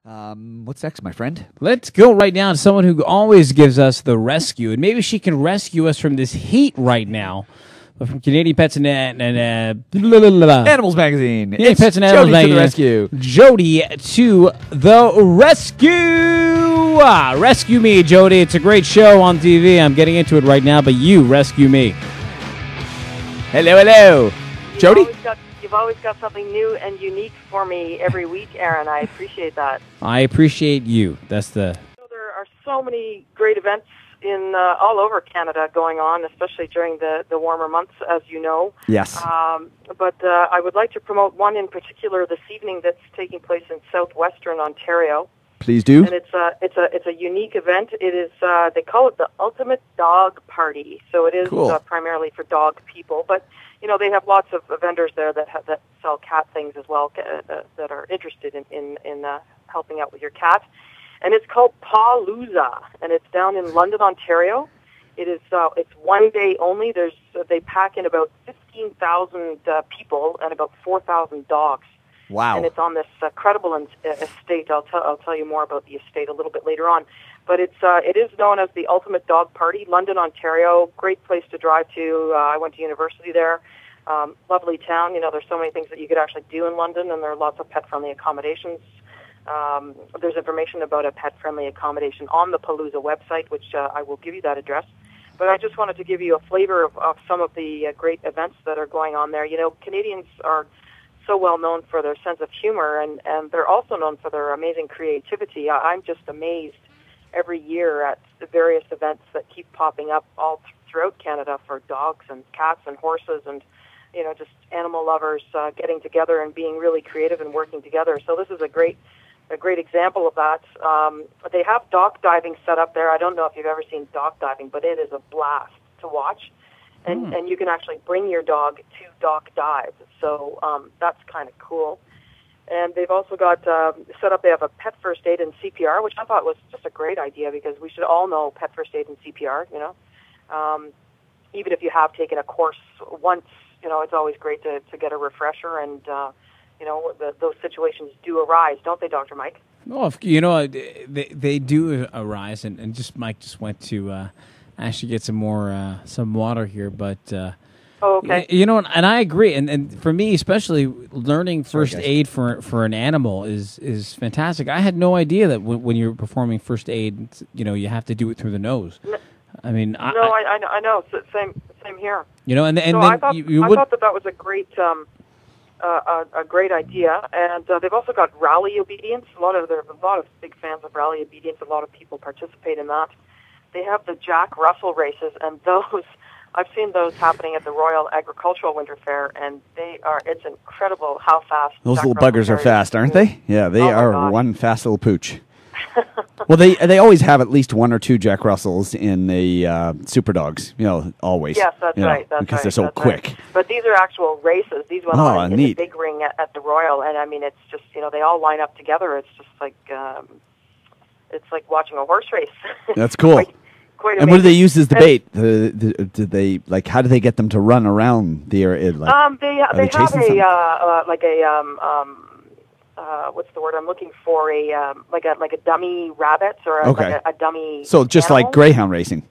What's next, my friend? Let's go right now to someone who always gives us the rescue, and maybe she can rescue us from this heat right now. From Canadian Pets and Animals Magazine. Canadian It's Pets and Animals Jody to Magazine. the rescue. Jody to the rescue. Rescue me, Jody. It's a great show on TV. I'm getting into it right now, but you rescue me. Hello. Jody? You've always got something new and unique for me every week, Aaron. I appreciate that. I appreciate you. That's the... There are so many great events in all over Canada going on, especially during the warmer months, as you know. Yes. But I would like to promote one in particular this evening that's taking place in southwestern Ontario. Please do. And it's a unique event. It is they call it the Ultimate Dog Party. So it is Cool. Primarily for dog people, but you know they have lots of vendors there that sell cat things as well that are interested in helping out with your cat. And it's called Pawlooza, and it's down in London, Ontario. It's one day only. They pack in about 15,000 people and about 4,000 dogs. Wow. And it's on this credible estate. I'll tell you more about the estate a little bit later on. But it is known as the Ultimate Dog Party, London, Ontario. Great place to drive to. I went to university there. Lovely town. You know, there's so many things that you could actually do in London, and there are lots of pet-friendly accommodations. There's information about a pet-friendly accommodation on the Palooza website, which I will give you that address. But I just wanted to give you a flavor of some of the great events that are going on there. You know, Canadians are so well known for their sense of humor, and they're also known for their amazing creativity. I'm just amazed every year at the various events that keep popping up all throughout Canada for dogs and cats and horses and, you know, just animal lovers getting together and being really creative and working together. So this is a great example of that. They have dock diving set up there. I don't know if you've ever seen dock diving, but it is a blast to watch. And you can actually bring your dog to dock dive. So that's kind of cool. And they've also got set up, they have a pet first aid and CPR, which I thought was just a great idea because we should all know pet first aid and CPR, you know. Even if you have taken a course once, you know, it's always great to get a refresher and, you know, those situations do arise, don't they, Dr. Mike? Oh, you know, they do arise, and just Mike just went to actually get some more some water here, but okay. You know, and I agree, and for me especially, learning first aid for an animal is fantastic. I had no idea that when you're performing first aid, you know, you have to do it through the nose. I mean, I know. Same here. You know, and so then I thought that was a great idea, and they've also got rally obedience. A lot of big fans of rally obedience. A lot of people participate in that. They have the Jack Russell races, and those I've seen those happening at the Royal Agricultural Winter Fair, and it's incredible how fast those Jack little Russell buggers are Terriers fast, aren't they? Yeah, they are God. one fast little pooch. Well, they always have at least one or two Jack Russells in the super dogs. You know, always. Yes, that's right. Because they're so quick. Right. But these are actual races. These went on in the big ring at the Royal, and I mean, it's just, you know, they all line up together. It's just like watching a horse race. That's cool. Quite and what do they use as the bait? Do they how do they get them to run around the area? Like, they have what's the word I'm looking for? Like a dummy rabbit or a dummy. So just animal? like greyhound racing.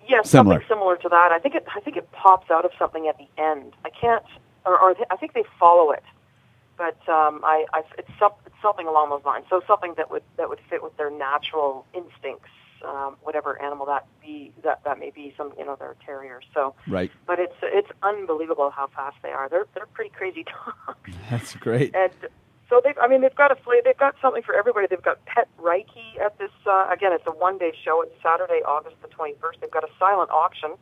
Yes, Similar. something similar to that. I think it pops out of something at the end. I can't, or I think they follow it, but it's something along those lines. So something that would fit with their natural instincts. Whatever animal that may be, some, you know, they're terriers. So right. But it's unbelievable how fast they are. They're pretty crazy dogs. That's great. And so they've got something for everybody. They've got Pet Reiki at this. Again, it's a one-day show. It's Saturday, August the 21st. They've got a silent auction,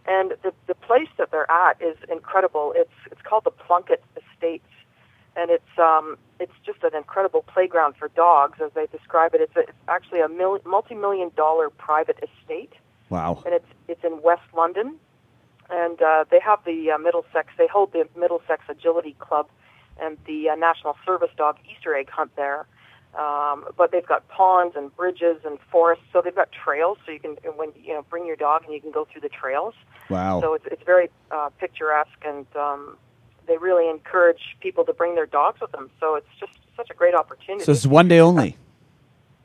and the place that they're at is incredible. It's called the Plunkett Estates. And it's just an incredible playground for dogs, as they describe it. It's actually a multi-million-dollar private estate. Wow! And it's in West London, and they have the Middlesex. They hold the Middlesex Agility Club and the National Service Dog Easter egg hunt there. But they've got ponds and bridges and forests, so they've got trails, so you can bring your dog and you can go through the trails. Wow! So it's very picturesque and. They really encourage people to bring their dogs with them, so it's just such a great opportunity. So it's one day only.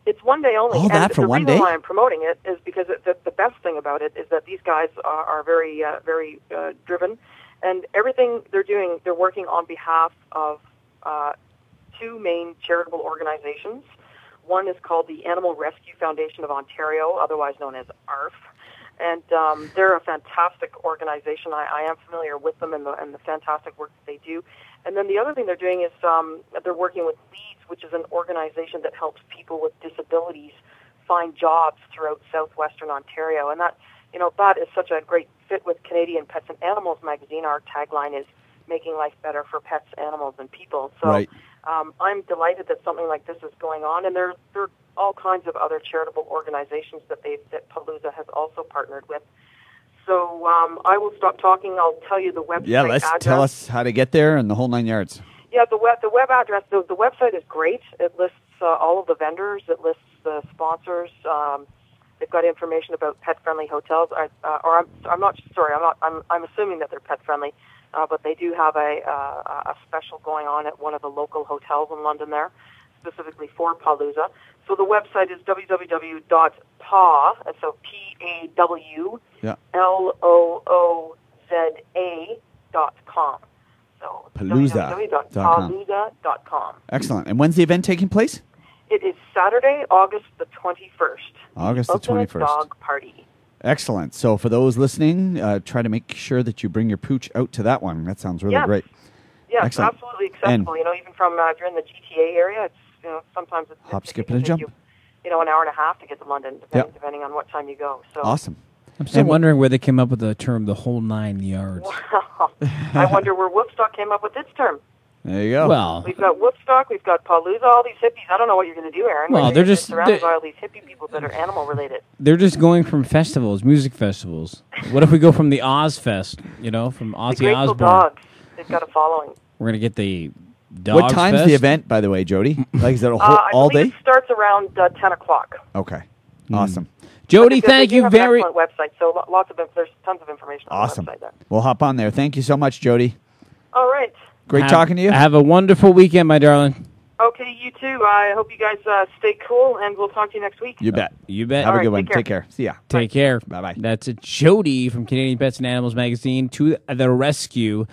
It's one day only. All that and for the one reason day? why I'm promoting it is because the best thing about it is that these guys are very, very driven, and everything they're doing, they're working on behalf of two main charitable organizations. One is called the Animal Rescue Foundation of Ontario, otherwise known as ARF, and they're a fantastic organization. I am familiar with them and the fantastic work that they do. And then the other thing they're doing is they're working with LEADS, which is an organization that helps people with disabilities find jobs throughout southwestern Ontario. And that, that is such a great fit with Canadian Pets and Animals magazine. Our tagline is making life better for pets, animals, and people. So Right. I'm delighted that something like this is going on. And there are all kinds of other charitable organizations that Palooza has also partnered with. So I will stop talking. I'll tell you the website Yeah, let's address. tell us how to get there and the whole 9 yards. Yeah, the web address. The website is great. It lists all of the vendors. It lists the sponsors. They've got information about pet-friendly hotels. I'm not sorry. I'm assuming that they're pet-friendly, but they do have a special going on at one of the local hotels in London there, specifically for Palooza. So the website is www.paw, so PAWLOOZA.com. So www.palooza.com. Excellent. And when's the event taking place? It is Saturday, August the 21st. August the Ultimate 21st. Dog Party. Excellent. So for those listening, try to make sure that you bring your pooch out to that one. That sounds really great. Yes, Excellent. absolutely accessible. And even from if you're in the GTA area, it's sometimes it's hop, it skip, can and a take jump. you, an hour and a half to get to London, depending on what time you go. So Awesome. I'm still wondering where they came up with the term "the whole 9 yards." Wow. I wonder where Woodstock came up with its term. There you go. Well, We've got Woodstock, we've got Palooza, all these hippies. I don't know what you're going to do, Aaron. Well, they're just surrounded by all these hippie people that are animal related. they're just going from festivals, music festivals. What if we go from the Oz Fest? From The Ozzy Grateful Osbourne. Dogs, they've got a following. We're gonna get the Dogs what time's Fest? the event, by the way, Jody? Like, is it a whole, I all believe day? it starts around 10 o'clock. Okay. Awesome. Jody, Because thank they do you have very. an excellent website, so there's tons of information on Awesome. the website there. We'll hop on there. Thank you so much, Jody. All right. Great talking to you. Have a wonderful weekend, my darling. Okay, you too. I hope you guys stay cool, and we'll talk to you next week. You bet. You bet. Have All a good right, one. take care. Take care. See ya. Take care. Bye-bye. That's Jody from Canadian Pets and Animals magazine to the rescue.